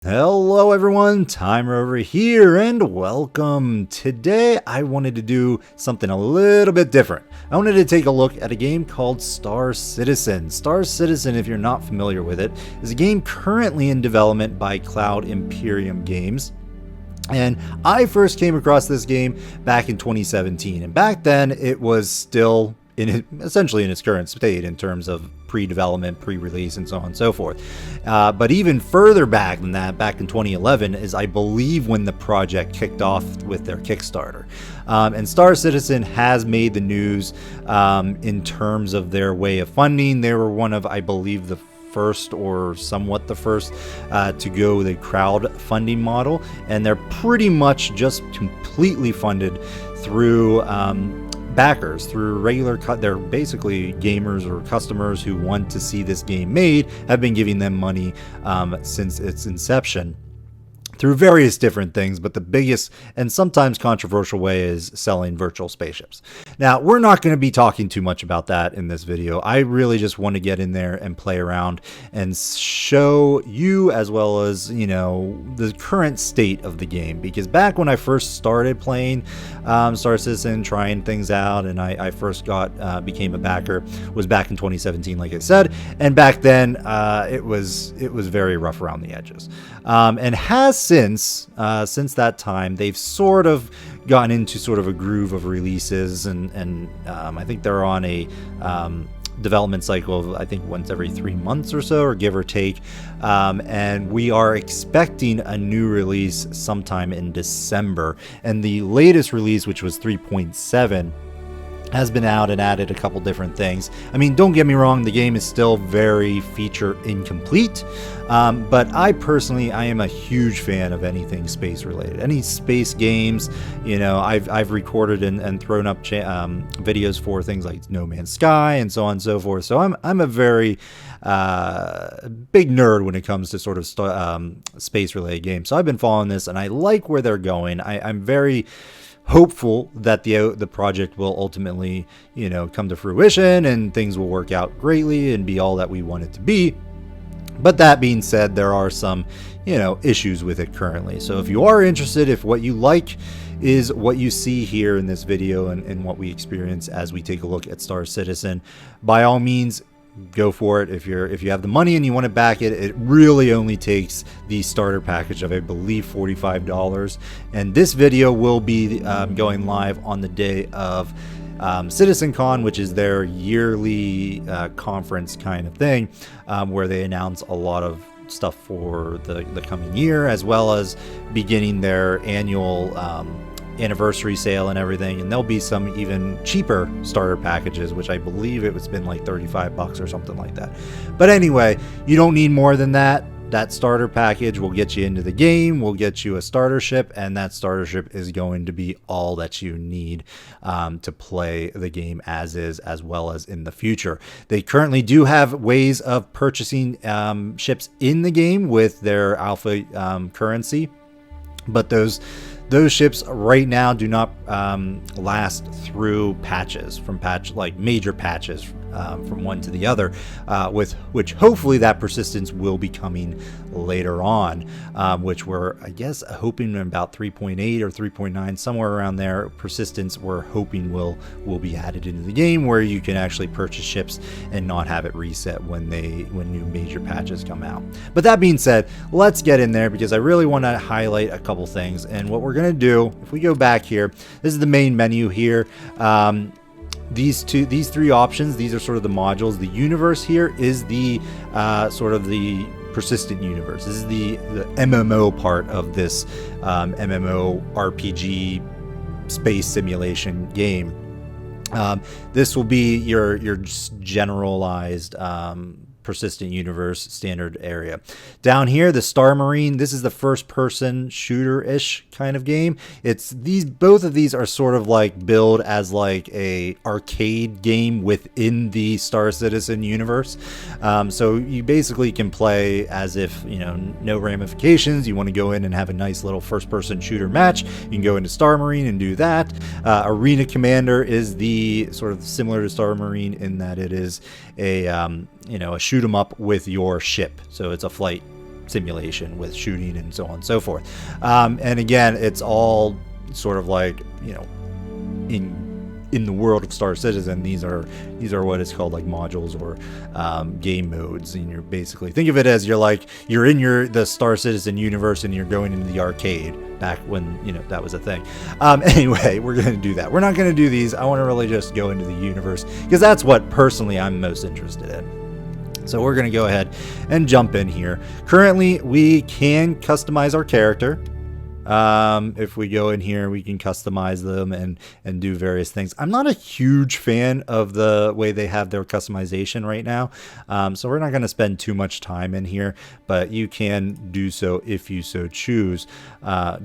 Hello everyone, Timer over here and welcome. Today I wanted to do something a little bit different. I wanted to take a look at a game called Star Citizen. Star Citizen, if you're not familiar with it, is a game currently in development by Cloud Imperium Games. And I first came across this game back in 2017, and back then it was still essentially in its current state in terms of pre-development, pre-release, and so on and so forth. But even further back than that, back in 2011, is I believe when the project kicked off with their Kickstarter. And Star Citizen has made the news in terms of their way of funding. They were one of, I believe, the first or somewhat the first to go the crowdfunding model, and they're pretty much just completely funded through backers, through regular they're basically gamers or customers who want to see this game made, have been giving them money since its inception through various different things, but the biggest and sometimes controversial way is selling virtual spaceships. Now, we're not going to be talking too much about that in this video. I really just want to get in there and play around and show you, as well as, you know, the current state of the game. Because back when I first started playing Star Citizen, trying things out, and I first became a backer, was back in 2017, like I said, and back then it was very rough around the edges, and has since that time they've sort of gotten into sort of a groove of releases, and I think they're on a development cycle of, I think, once every 3 months or so, or give or take, and we are expecting a new release sometime in December. And the latest release, which was 3.7, has been out and added a couple different things. I mean, don't get me wrong, the game is still very feature incomplete, but I am a huge fan of anything space related, any space games. You know, I've recorded and thrown up videos for things like No Man's Sky and so on and so forth. So I'm a very big nerd when it comes to sort of space related games. So I've been following this and I like where they're going. I'm very hopeful that the project will ultimately, you know, come to fruition and things will work out greatly and be all that we want it to be. But that being said, there are some, you know, issues with it currently. So if you are interested, if what you like is what you see here in this video and what we experience as we take a look at Star Citizen, by all means, go for it. If you have the money and you want to back it, it really only takes the starter package of, I believe, $45. And this video will be going live on the day of CitizenCon, which is their yearly conference kind of thing, where they announce a lot of stuff for the coming year, as well as beginning their annual anniversary sale and everything. And there'll be some even cheaper starter packages, which I believe it's been like $35 or something like that. But anyway, you don't need more than that. That starter package will get you into the game, will get you a starter ship, and that starter ship is going to be all that you need to play the game as is, as well as in the future. They currently do have ways of purchasing ships in the game with their alpha currency, but those ships right now do not last through patches, like major patches from one to the other, with which hopefully that persistence will be coming later on, which we're, I guess, hoping about 3.8 or 3.9, somewhere around there. Persistence we're hoping will be added into the game, where you can actually purchase ships and not have it reset when new major patches come out. But that being said, let's get in there, because I really want to highlight a couple things. And what we're going to do, if we go back here, this is the main menu here. These three options, these are sort of the modules. The universe here is the sort of the persistent universe. This is the MMO part of this MMO RPG space simulation game. This will be your generalized persistent universe standard area. Down here, the Star Marine, this is the first person shooter-ish kind of game. Both of these are sort of like billed as like a arcade game within the Star Citizen universe. So you basically can play as if, you know, no ramifications. You want to go in and have a nice little first person shooter match, you can go into Star Marine and do that. Arena Commander is the sort of similar to Star Marine in that it is a shoot 'em up with your ship. So it's a flight simulation with shooting and so on and so forth. And again, it's all sort of like, you know, in the world of Star Citizen, these are what is called like modules or game modes, and you're basically, think of it as you're in the Star Citizen universe and you're going into the arcade back when, you know, that was a thing. Anyway, we're going to do that. We're not going to do these. I want to really just go into the universe because that's what personally I'm most interested in. So we're going to go ahead and jump in here. Currently, we can customize our character. If we go in here, we can customize them and do various things. I'm not a huge fan of the way they have their customization right now, so we're not going to spend too much time in here, but you can do so if you so choose.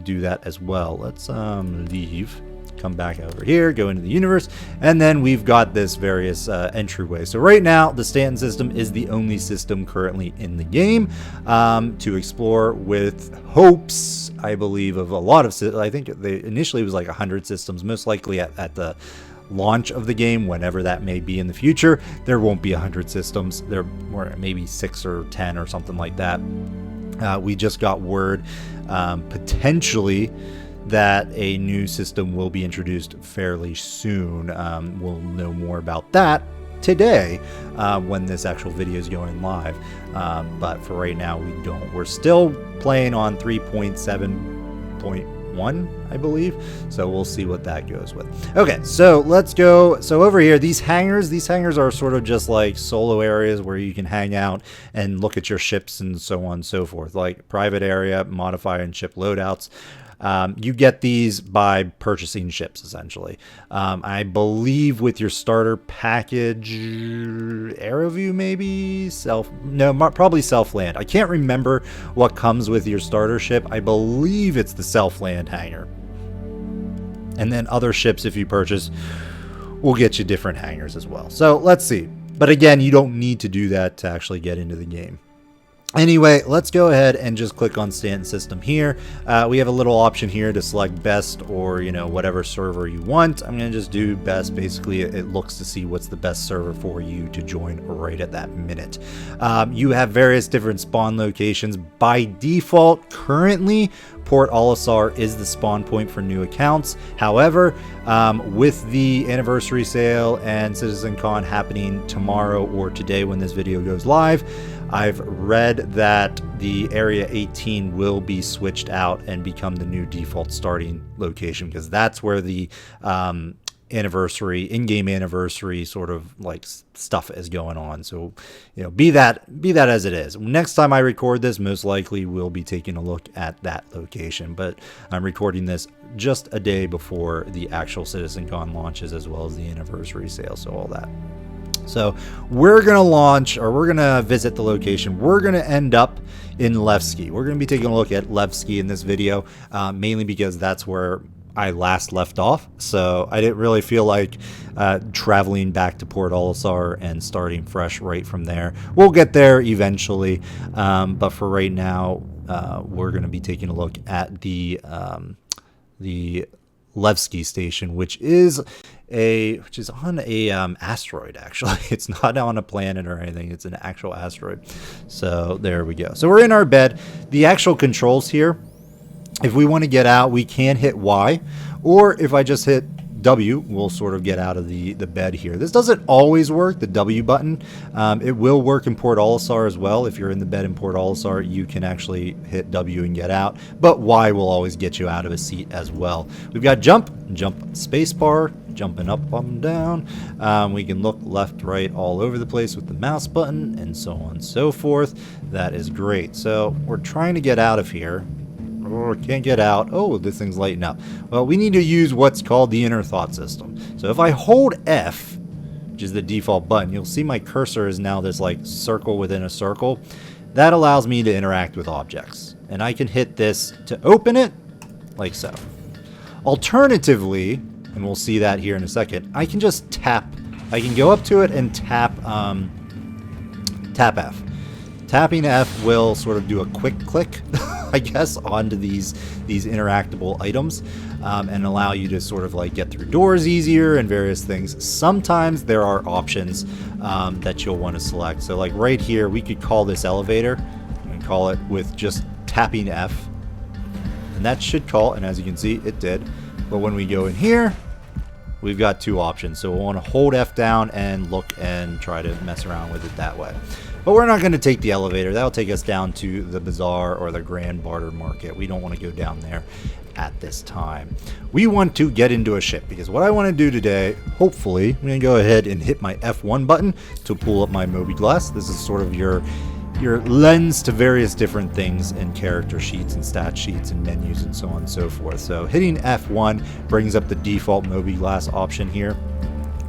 Do that as well. Let's leave. Come back over here, go into the universe, and then we've got this various entryway. So right now, the Stanton system is the only system currently in the game to explore, with hopes, I believe, of a lot of, I think they initially was like 100 systems, most likely at the launch of the game, whenever that may be in the future. There won't be 100 systems. There were maybe 6 or 10 or something like that. We just got word potentially that a new system will be introduced fairly soon. We'll know more about that today when this actual video is going live. But for right now, we don't. We're still playing on 3.7.1, I believe. So we'll see what that goes with. Okay, so let's go. So over here, these hangars are sort of just like solo areas where you can hang out and look at your ships and so on and so forth, like private area, modify and ship loadouts. You get these by purchasing ships, essentially. I believe with your starter package, AeroView maybe? Probably Self-Land. I can't remember what comes with your starter ship. I believe it's the Self-Land hangar. And then other ships, if you purchase, will get you different hangars as well. So let's see. But again, you don't need to do that to actually get into the game. Anyway, let's go ahead and just click on Stanton system here. We have a little option here to select best, or, you know, whatever server you want. I'm going to just do best. Basically, it looks to see what's the best server for you to join right at that minute. You have various different spawn locations. By default, currently, Port Olisar is the spawn point for new accounts. However, with the anniversary sale and CitizenCon happening tomorrow or today when this video goes live, I've read that the Area 18 will be switched out and become the new default starting location, because that's where the in-game anniversary sort of like stuff is going on. So, you know, be that as it is. Next time I record this, most likely we'll be taking a look at that location, but I'm recording this just a day before the actual CitizenCon launches, as well as the anniversary sale, so all that. So we're going to launch, or we're going to visit the location. We're going to end up in Levski. We're going to be taking a look at Levski in this video, mainly because that's where I last left off. So I didn't really feel like traveling back to Port Olisar and starting fresh right from there. We'll get there eventually, but for right now, we're going to be taking a look at the Levski Station, which is on a asteroid. Actually, it's not on a planet or anything. It's an actual asteroid. So there we go. So we're in our bed. The actual controls here, if we want to get out, we can hit Y, or if I just hit W, we'll sort of get out of the bed here. This doesn't always work, the W button. It will work in Port Olisar as well. If you're in the bed in Port Olisar, you can actually hit W and get out, but Y will always get you out of a seat as well. We've got jump spacebar, jumping up and down. We can look left, right, all over the place with the mouse button, and so on and so forth. That is great. So we're trying to get out of here. Oh, can't get out. Oh, this thing's lighting up. Well, we need to use what's called the inner thought system. So if I hold F, which is the default button, you'll see my cursor is now this like circle within a circle. That allows me to interact with objects. And I can hit this to open it, like so. Alternatively, and we'll see that here in a second, I can just tap. I can go up to it and tap F. Tapping F will sort of do a quick click, I guess, onto these interactable items, and allow you to sort of like get through doors easier and various things. Sometimes there are options that you'll want to select. So like right here, we could call this elevator. I'm gonna call it with just tapping F. And that should call, and as you can see, it did. But when we go in here, we've got two options. So we'll want to hold F down and look and try to mess around with it that way. But we're not going to take the elevator. That'll take us down to the bazaar or the grand barter market. We don't want to go down there at this time. We want to get into a ship, because what I want to do today, hopefully, I'm going to go ahead and hit my F1 button to pull up my Moby Glass. This is sort of your lens to various different things in character sheets and stat sheets and menus and so on and so forth. So hitting F1 brings up the default Moby Glass option here,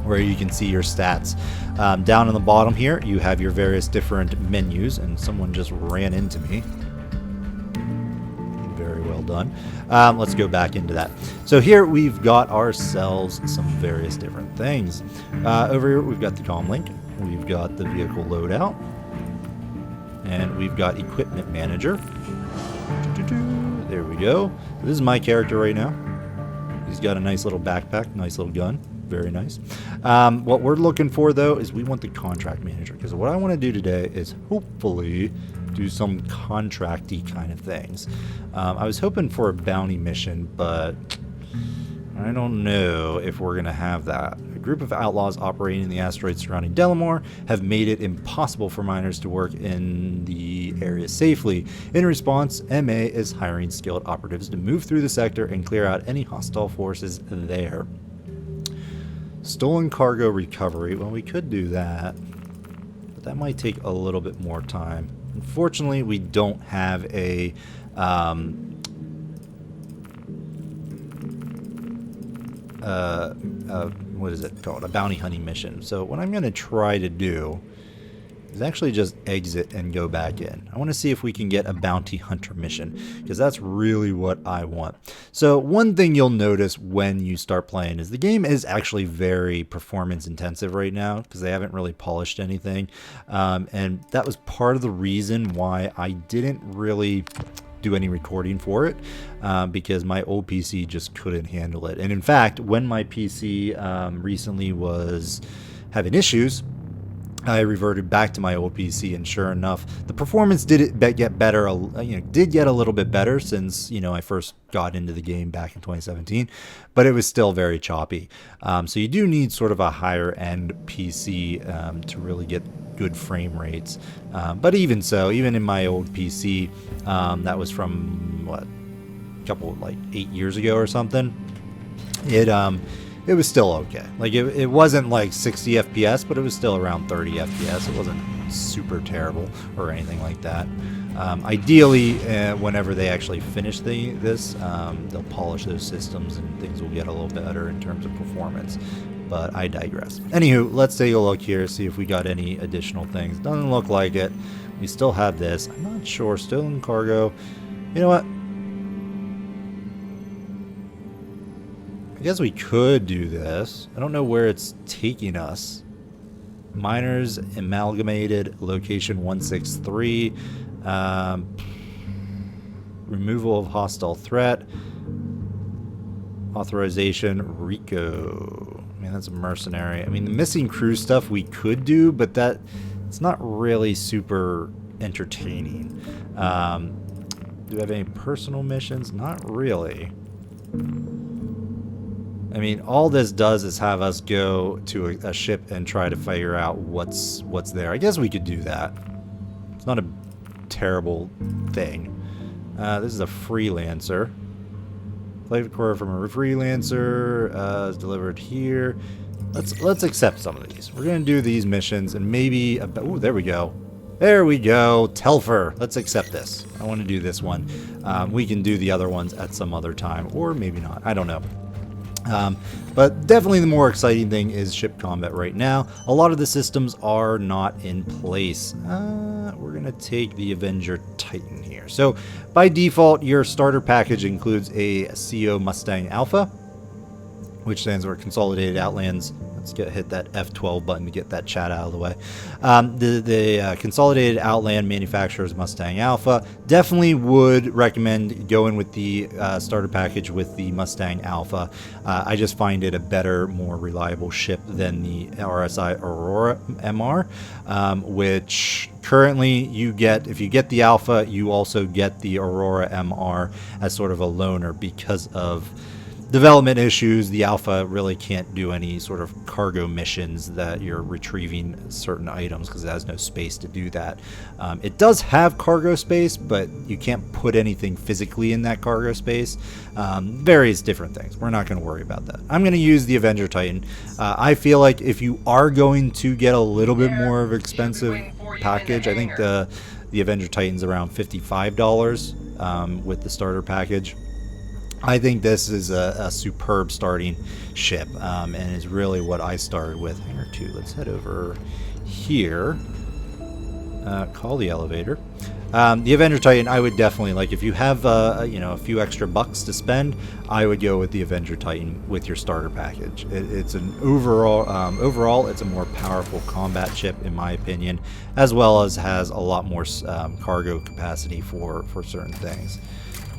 where you can see your stats. Down on the bottom here, you have your various different menus, and someone just ran into me. Very well done. Let's go back into that. So here we've got ourselves some various different things. Over here we've got the comm link, we've got the vehicle loadout, and we've got equipment manager. There we go. This is my character right now. He's got a nice little backpack, nice little gun. Very nice. What we're looking for, though, is we want the contract manager, because what I want to do today is hopefully do some contracty kind of things. I was hoping for a bounty mission, but I don't know if we're going to have that. A group of outlaws operating in the asteroids surrounding Delamar have made it impossible for miners to work in the area safely. In response, MA is hiring skilled operatives to move through the sector and clear out any hostile forces there. Stolen cargo recovery. Well, we could do that, but that might take a little bit more time. Unfortunately, we don't have a what is it called? A bounty hunting mission. So what I'm going to try to do is actually just exit and go back in. I want to see if we can get a bounty hunter mission, because that's really what I want. So one thing you'll notice when you start playing is the game is actually very performance intensive right now, because they haven't really polished anything. And that was part of the reason why I didn't really do any recording for it, because my old PC just couldn't handle it. And in fact, when my PC recently was having issues, I reverted back to my old PC, and sure enough, the performance did get better. Did get a little bit better since I first got into the game back in 2017, but it was still very choppy. So you do need sort of a higher end PC to really get good frame rates. But even so, even in my old PC, that was from what, a couple like 8 years ago or something. It was still okay. Like it wasn't like 60 FPS, but it was still around 30 FPS. It wasn't super terrible or anything like that. Ideally, whenever they actually finish this, they'll polish those systems and things will get a little better in terms of performance. But I digress. Anywho, let's take a look here, see if we got any additional things. Doesn't look like it. We still have this. I'm not sure. Stolen cargo. You know what? I guess we could do this. I don't know where it's taking us. Miners Amalgamated Location 163. Removal of hostile threat. Authorization Rico. I mean, that's a mercenary. I mean, the missing crew stuff we could do, but it's not really super entertaining. Do we have any personal missions? Not really. I mean, all this does is have us go to a ship and try to figure out what's there. I guess we could do that. It's not a terrible thing. This is a freelancer. Flight core from a freelancer is delivered here. Let's accept some of these. We're gonna do these missions and maybe. Oh, there we go. There we go. Telfer. Let's accept this. I want to do this one. We can do the other ones at some other time, or maybe not. I don't know. But definitely the more exciting thing is ship combat right now. A lot of the systems are not in place. We're going to take the Avenger Titan here. So by default, your starter package includes a CO Mustang Alpha, which stands for Consolidated Outlands. Let's hit that F12 button to get that chat out of the way. The Consolidated Outland Manufacturers Mustang Alpha. Definitely would recommend going with the starter package with the Mustang Alpha. I just find it a better, more reliable ship than the RSI Aurora MR, which currently you get, if you get the Alpha, you also get the Aurora MR as sort of a loaner because of development issues. The Alpha really can't do any sort of cargo missions that you're retrieving certain items because it has no space to do that. It does have cargo space, but you can't put anything physically in that cargo space. Various different things. We're not going to worry about that. I'm going to use the Avenger Titan. I feel like if you are going to get a little bit more of an expensive package, I think the Avenger Titan's around $55 with the starter package. I think this is a superb starting ship, and is really what I started with. Hangar 2, let's head over here. Call the elevator. The Avenger Titan, I would definitely, like, if you have you know, a few extra bucks to spend, I would go with the Avenger Titan with your starter package. It's an overall it's a more powerful combat ship in my opinion, as well as has a lot more cargo capacity for certain things.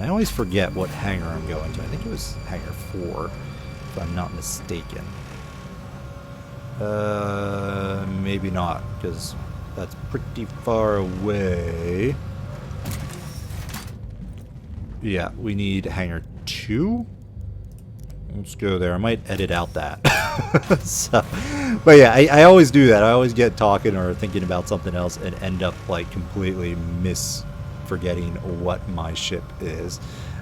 I always forget what hangar I'm going to. I think it was hangar 4, if I'm not mistaken. Maybe not, because that's pretty far away. Yeah, we need hangar 2. Let's go there. I might edit out that. So, but yeah, I always do that. I always get talking or thinking about something else and end up like completely forgetting what my ship is,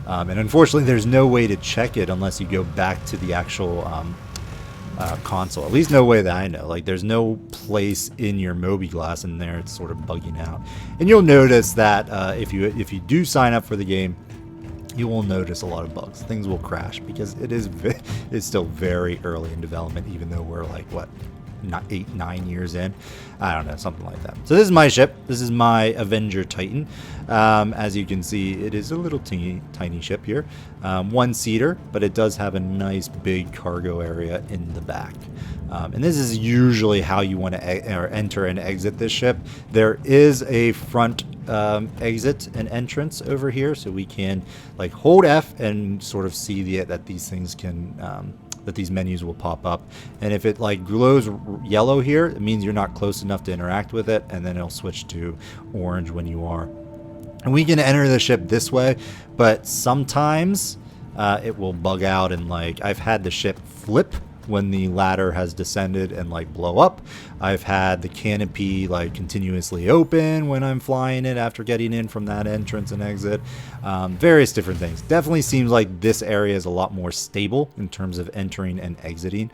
and unfortunately there's no way to check it unless you go back to the actual console. At least no way that I know. Like, there's no place in your Mobi-Glass in there. It's sort of bugging out, and you'll notice that if you do sign up for the game, you will notice a lot of bugs. Things will crash because it's still very early in development, even though we're like what, not 8-9 years in. I don't know, something like that. So this is my ship. This is my Avenger Titan. As you can see, it is a little tiny ship here. One-seater, but it does have a nice big cargo area in the back. And this is usually how you want to enter and exit this ship. There is a front exit and entrance over here, so we can like hold F and sort of see that these things can that these menus will pop up, and if it like glows yellow here, it means you're not close enough to interact with it, and then it'll switch to orange when you are. And we can enter the ship this way, but sometimes it will bug out, and like I've had the ship flip when the ladder has descended and like blow up. I've had the canopy like continuously open when I'm flying it after getting in from that entrance and exit. Various different things. Definitely seems like this area is a lot more stable in terms of entering and exiting.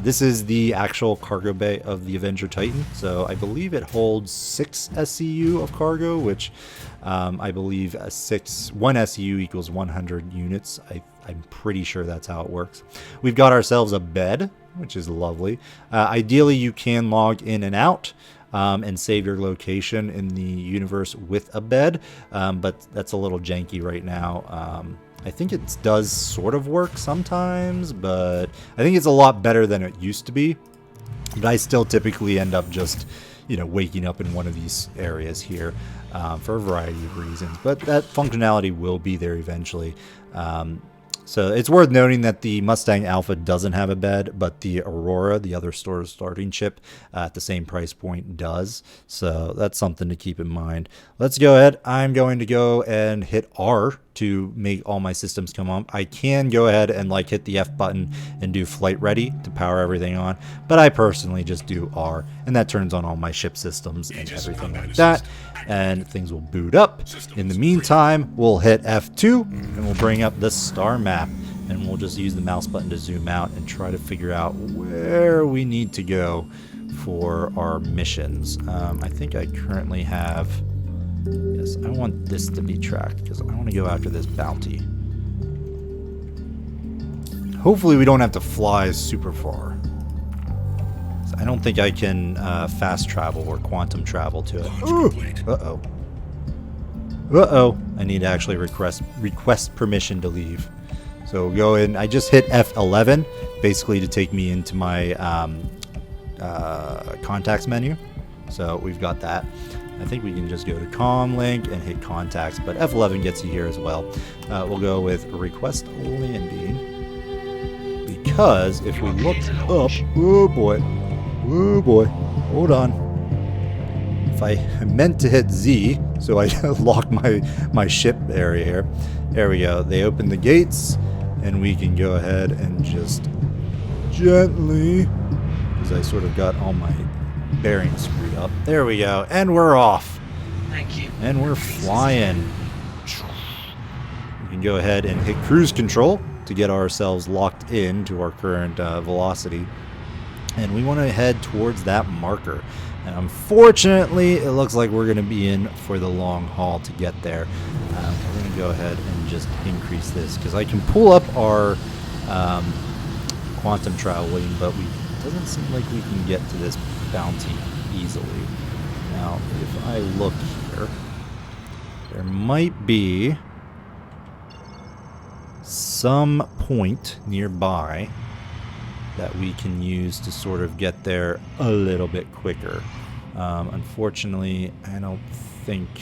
This is the actual cargo bay of the Avenger Titan, so I believe it holds 6 SCU of cargo, which I believe 1 SCU equals 100 units. I'm pretty sure that's how it works. We've got ourselves a bed, which is lovely. Ideally, you can log in and out and save your location in the universe with a bed, but that's a little janky right now. I think it does sort of work sometimes, but I think it's a lot better than it used to be. But I still typically end up just, you know, waking up in one of these areas here for a variety of reasons. But that functionality will be there eventually. So it's worth noting that the Mustang Alpha doesn't have a bed, but the Aurora, the other starting ship at the same price point, does. So that's something to keep in mind. Let's go ahead. I'm going to go and hit R to make all my systems come on. I can go ahead and like hit the F button and do flight ready to power everything on, but I personally just do R, and that turns on all my ship systems and everything like that, and things will boot up. In the meantime, we'll hit F2 and we'll bring up the star map, and we'll just use the mouse button to zoom out and try to figure out where we need to go for our missions. I think I currently have, yes, I want this to be tracked because I want to go after this bounty. Hopefully we don't have to fly super far. I don't think I can fast travel or quantum travel to it. Uh-oh. Uh-oh. I need to actually request permission to leave. So we'll go in. I just hit F11 basically to take me into my contacts menu. So we've got that. I think we can just go to comm link and hit contacts, but F11 gets you here as well. We'll go with request landing, because if we look up, oh boy, hold on. If I meant to hit Z, so I lock my ship area here. There we go. They open the gates, and we can go ahead and just gently, because I sort of got all my bearings screwed up. There we go, and we're off. Thank you. And we're flying. We can go ahead and hit cruise control to get ourselves locked in to our current velocity. And we want to head towards that marker. And unfortunately, it looks like we're going to be in for the long haul to get there. We're going to go ahead and just increase this, because I can pull up our quantum traveling, but it doesn't seem like we can get to this bounty easily. Now, if I look here, there might be some point nearby that we can use to sort of get there a little bit quicker. Unfortunately, I don't think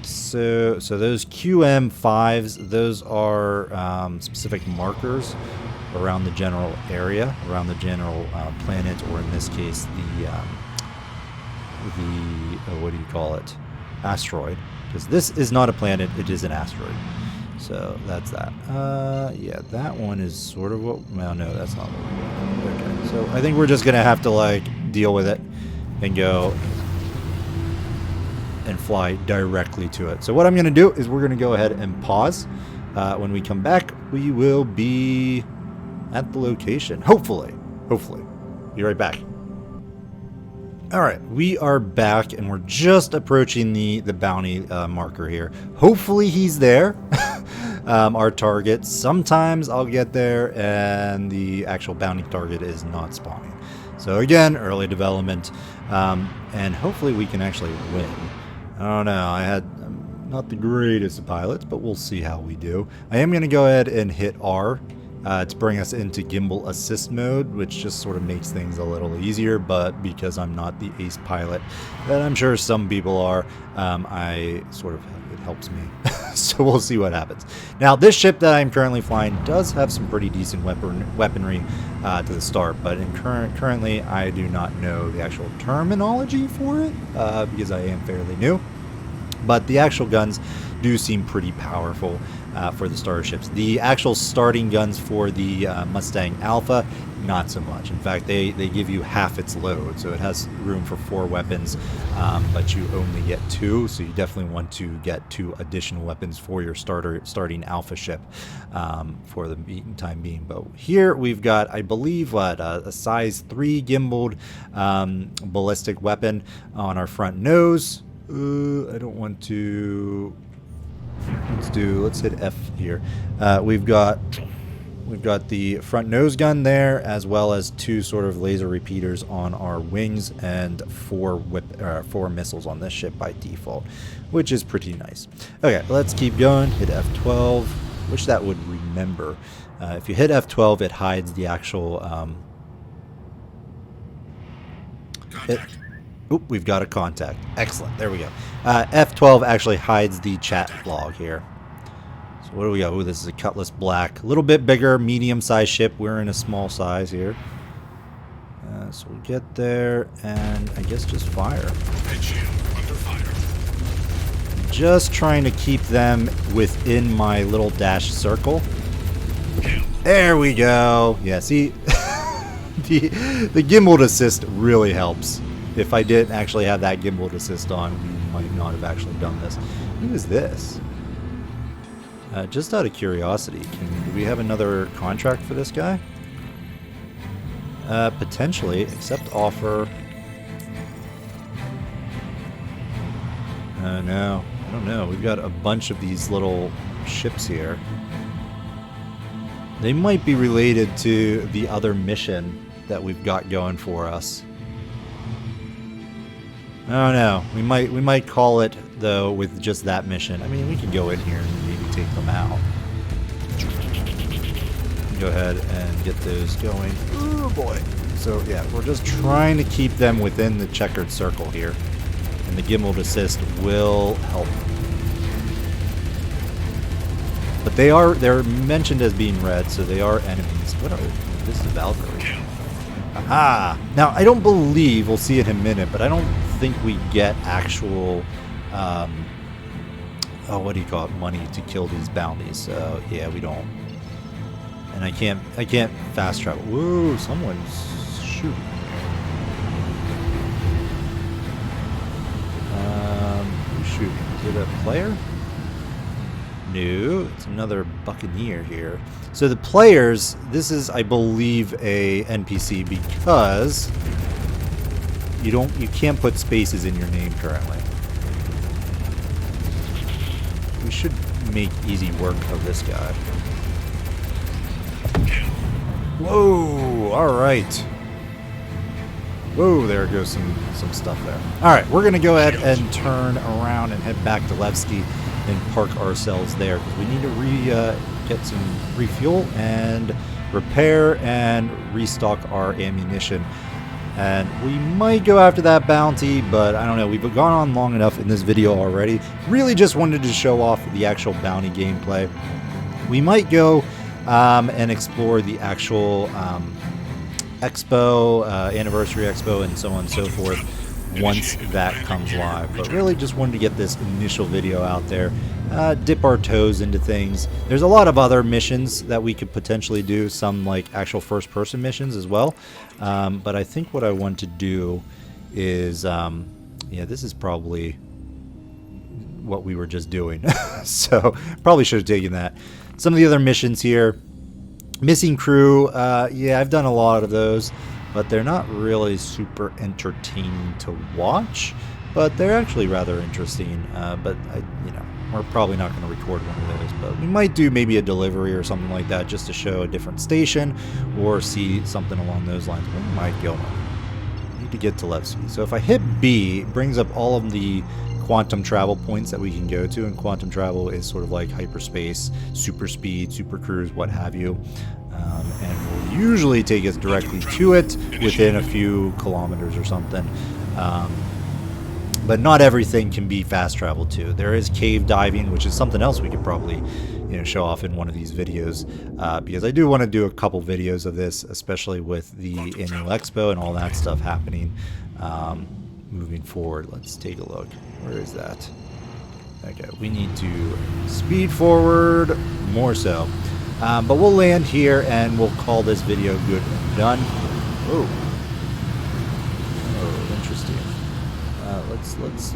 so. So those QM5s, those are specific markers around the general area, around the general planet, or in this case, the what do you call it? Asteroid. Because this is not a planet, it is an asteroid. So that's that. Yeah, that one is sort of what. Well, no, that's not what we're doing. Okay, so I think we're just gonna have to like deal with it and go and fly directly to it. So what I'm gonna do is we're gonna go ahead and pause. When we come back, we will be at the location. Hopefully. Be right back. Alright, we are back, and we're just approaching the bounty marker here. Hopefully he's there, our target. Sometimes I'll get there and the actual bounty target is not spawning. So again, early development, and hopefully we can actually win. I don't know, I'm not the greatest of pilots, but we'll see how we do. I am going to go ahead and hit R to bring us into gimbal assist mode, which just sort of makes things a little easier, but because I'm not the ace pilot that I'm sure some people are, it helps me. So we'll see what happens. Now, this ship that I'm currently flying does have some pretty decent weaponry to the start, but currently I do not know the actual terminology for it because I am fairly new. But the actual guns do seem pretty powerful for the starter ships. The actual starting guns for the Mustang Alpha, not so much. In fact, they give you half its load, so it has room for 4 weapons, but you only get 2, so you definitely want to get 2 additional weapons for your starting Alpha ship for the time being. But here we've got, I believe, a size 3 gimbaled ballistic weapon on our front nose. I don't want to. Let's hit F here. We've got the front nose gun there, as well as 2 sort of laser repeaters on our wings, and 4 missiles on this ship by default, which is pretty nice. Okay, let's keep going. Hit F12. Wish that would remember. If you hit F12, it hides the actual. Oop, we've got a contact. Excellent. There we go. F12 actually hides the chat log here. So what do we got? Ooh, this is a Cutlass Black. A little bit bigger, medium-sized ship. We're in a small size here. So we'll get there, and I guess just fire. Just trying to keep them within my little dash circle. There we go. Yeah, see? the gimbal assist really helps. If I didn't actually have that gimbal assist on, we might not have actually done this. Who is this? Just out of curiosity, do we have another contract for this guy? Potentially, accept offer. No, I don't know. We've got a bunch of these little ships here. They might be related to the other mission that we've got going for us. I don't know. We might call it though, with just that mission. I mean, we can go in here and maybe take them out. Go ahead and get those going. Oh boy. So yeah, we're just trying to keep them within the checkered circle here. And the gimbal assist will help. But they're mentioned as being red, so they are enemies. What are this is Valkyrie. Aha! Now I don't believe we'll see it in a minute, but I don't think we get actual what do you call it, money to kill these bounties. So yeah, we don't. And I can't fast travel. Whoa, someone's shooting. Who's shooting? Is it a player? No, it's another buccaneer here. So the players, this is, I believe, a NPC because you can't put spaces in your name currently. We should make easy work of this guy. Whoa! All right. Whoa! There goes some stuff there. All right, we're gonna go ahead and turn around and head back to Levski and park ourselves there because we need to get some refuel and repair and restock our ammunition. And we might go after that bounty, but I don't know. We've gone on long enough in this video already. Really just wanted to show off the actual bounty gameplay. We might go and explore the actual expo, anniversary expo, and so on and so forth once that comes live. But really just wanted to get this initial video out there, dip our toes into things. There's a lot of other missions that we could potentially do, some like actual first-person missions as well. But I think what I want to do is, yeah, this is probably what we were just doing. So probably should have taken that. Some of the other missions here, missing crew, yeah, I've done a lot of those, but they're not really super entertaining to watch, but they're actually rather interesting. But you know, we're probably not going to record one of those, but we might do maybe a delivery or something like that just to show a different station or see something along those lines. Where am I going? I need to get to Levski. So if I hit B, it brings up all of the quantum travel points that we can go to, and quantum travel is sort of like hyperspace, super speed, super cruise, what have you, and will usually take us directly to it within a few kilometers or something. But not everything can be fast travel to. There is cave diving, which is something else we could probably, you know, show off in one of these videos, because I do want to do a couple videos of this, especially with the annual expo and all that stuff happening. Moving forward, let's take a look. Where is that? Okay, we need to speed forward more so. But we'll land here and we'll call this video good and done. Oh, interesting. Let's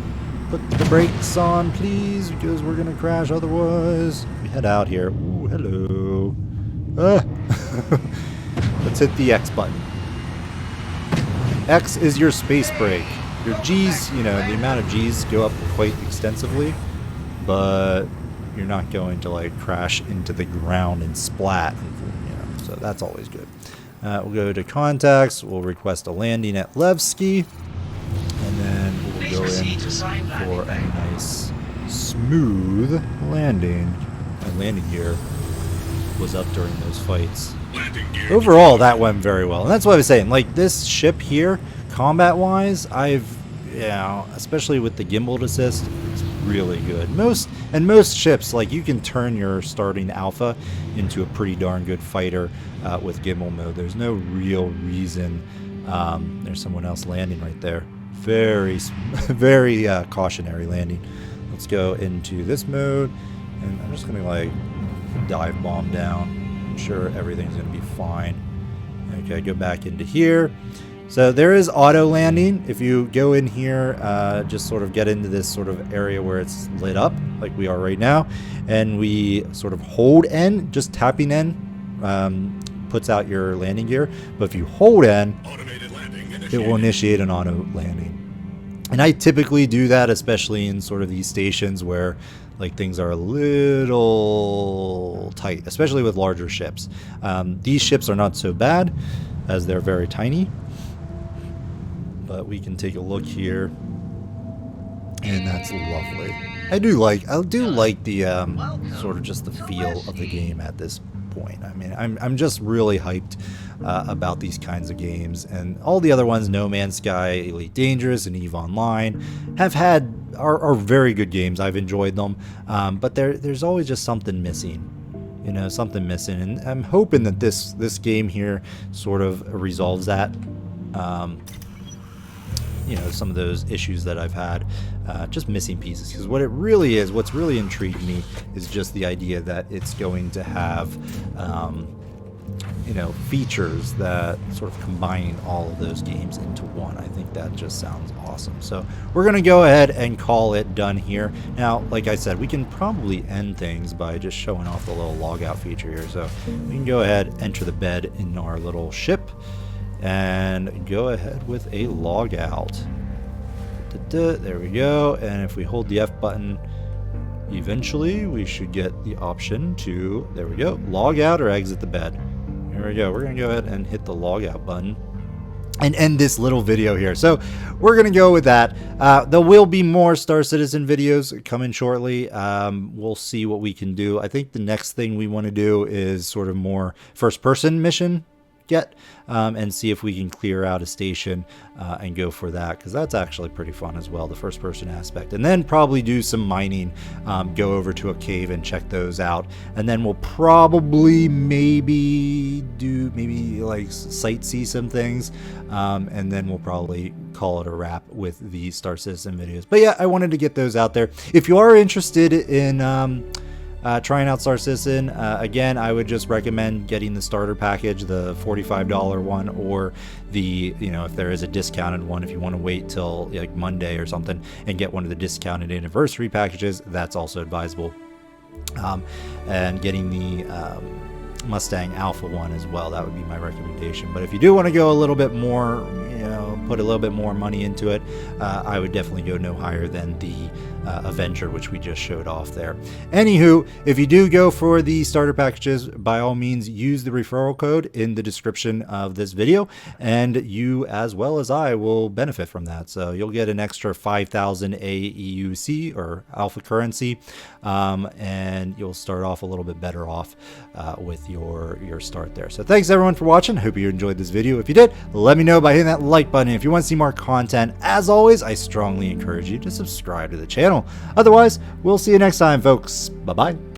put the brakes on, please, because we're gonna crash otherwise. We head out here. Ooh, hello. Let's hit the X button. X is your space brake. Your G's, you know, the amount of G's go up quite extensively, but you're not going to like crash into the ground and splat, you know, so that's always good. We'll go to contacts, we'll request a landing at Levski, and then we'll go in for a nice smooth landing. My landing gear was up during those fights. Overall, that went very well, and that's what I was saying, like this ship here, combat wise, you know, especially with the gimbal assist, it's really good. Most ships, like, you can turn your starting alpha into a pretty darn good fighter with gimbal mode. There's no real reason. There's someone else landing right there. Very cautionary landing. Let's go into this mode, and I'm just gonna like dive bomb down. I'm sure everything's gonna be fine. Okay, go back into here. So there is auto landing. If you go in here, just sort of get into this sort of area where it's lit up like we are right now, and we sort of hold N, just tapping N puts out your landing gear, but if you hold N, it will initiate an auto landing. And I typically do that, especially in sort of these stations where like things are a little tight, especially with larger ships. These ships are not so bad as they're very tiny. But we can take a look here. and that's lovely. I do like the sort of just the feel of the game at this point. I mean, I'm just really hyped about these kinds of games, and all the other ones, No Man's Sky, Elite Dangerous, and EVE Online, are very good games. I've enjoyed them, but there's always just something missing. You know, something missing, and I'm hoping that this game here sort of resolves that. You know, some of those issues that I've had, just missing pieces. Because what it really is, what's really intrigued me, is just the idea that it's going to have, you know, features that sort of combine all of those games into one. I think that just sounds awesome. So we're going to go ahead and call it done here. Now, like I said, we can probably end things by just showing off the little logout feature here. So we can go ahead, enter the bed in our little ship, and go ahead with a log out. There we go. And if we hold the F button, eventually we should get the option to, there we go, log out or exit the bed. There we go. We're going to go ahead and hit the log out button and end this little video here. So we're going to go with that. There will be more Star Citizen videos coming shortly. We'll see what we can do. I think the next thing we want to do is sort of more first-person mission and see if we can clear out a station and go for that, because that's actually pretty fun as well, the first person aspect. And then probably do some mining, go over to a cave and check those out, and then we'll probably maybe like sightsee some things, and then we'll probably call it a wrap with the Star Citizen videos. But yeah, I wanted to get those out there. If you are interested in trying out Star Citizen, again, I would just recommend getting the starter package, the $45 one, or the, you know, if there is a discounted one, if you want to wait till like Monday or something and get one of the discounted anniversary packages, that's also advisable. And getting the Mustang Alpha one as well, that would be my recommendation. But if you do want to go a little bit more, you know, put a little bit more money into it, I would definitely go no higher than the Avenger, which we just showed off there. Anywho, if you do go for the starter packages, by all means use the referral code in the description of this video, and you as well as I will benefit from that. So you'll get an extra 5,000 AEUC or alpha currency, and you'll start off a little bit better off with your start there. So thanks everyone for watching. I hope you enjoyed this video. If you did, let me know by hitting that like button. If you want to see more content, as always, I strongly encourage you to subscribe to the channel. Otherwise, we'll see you next time, folks. Bye-bye.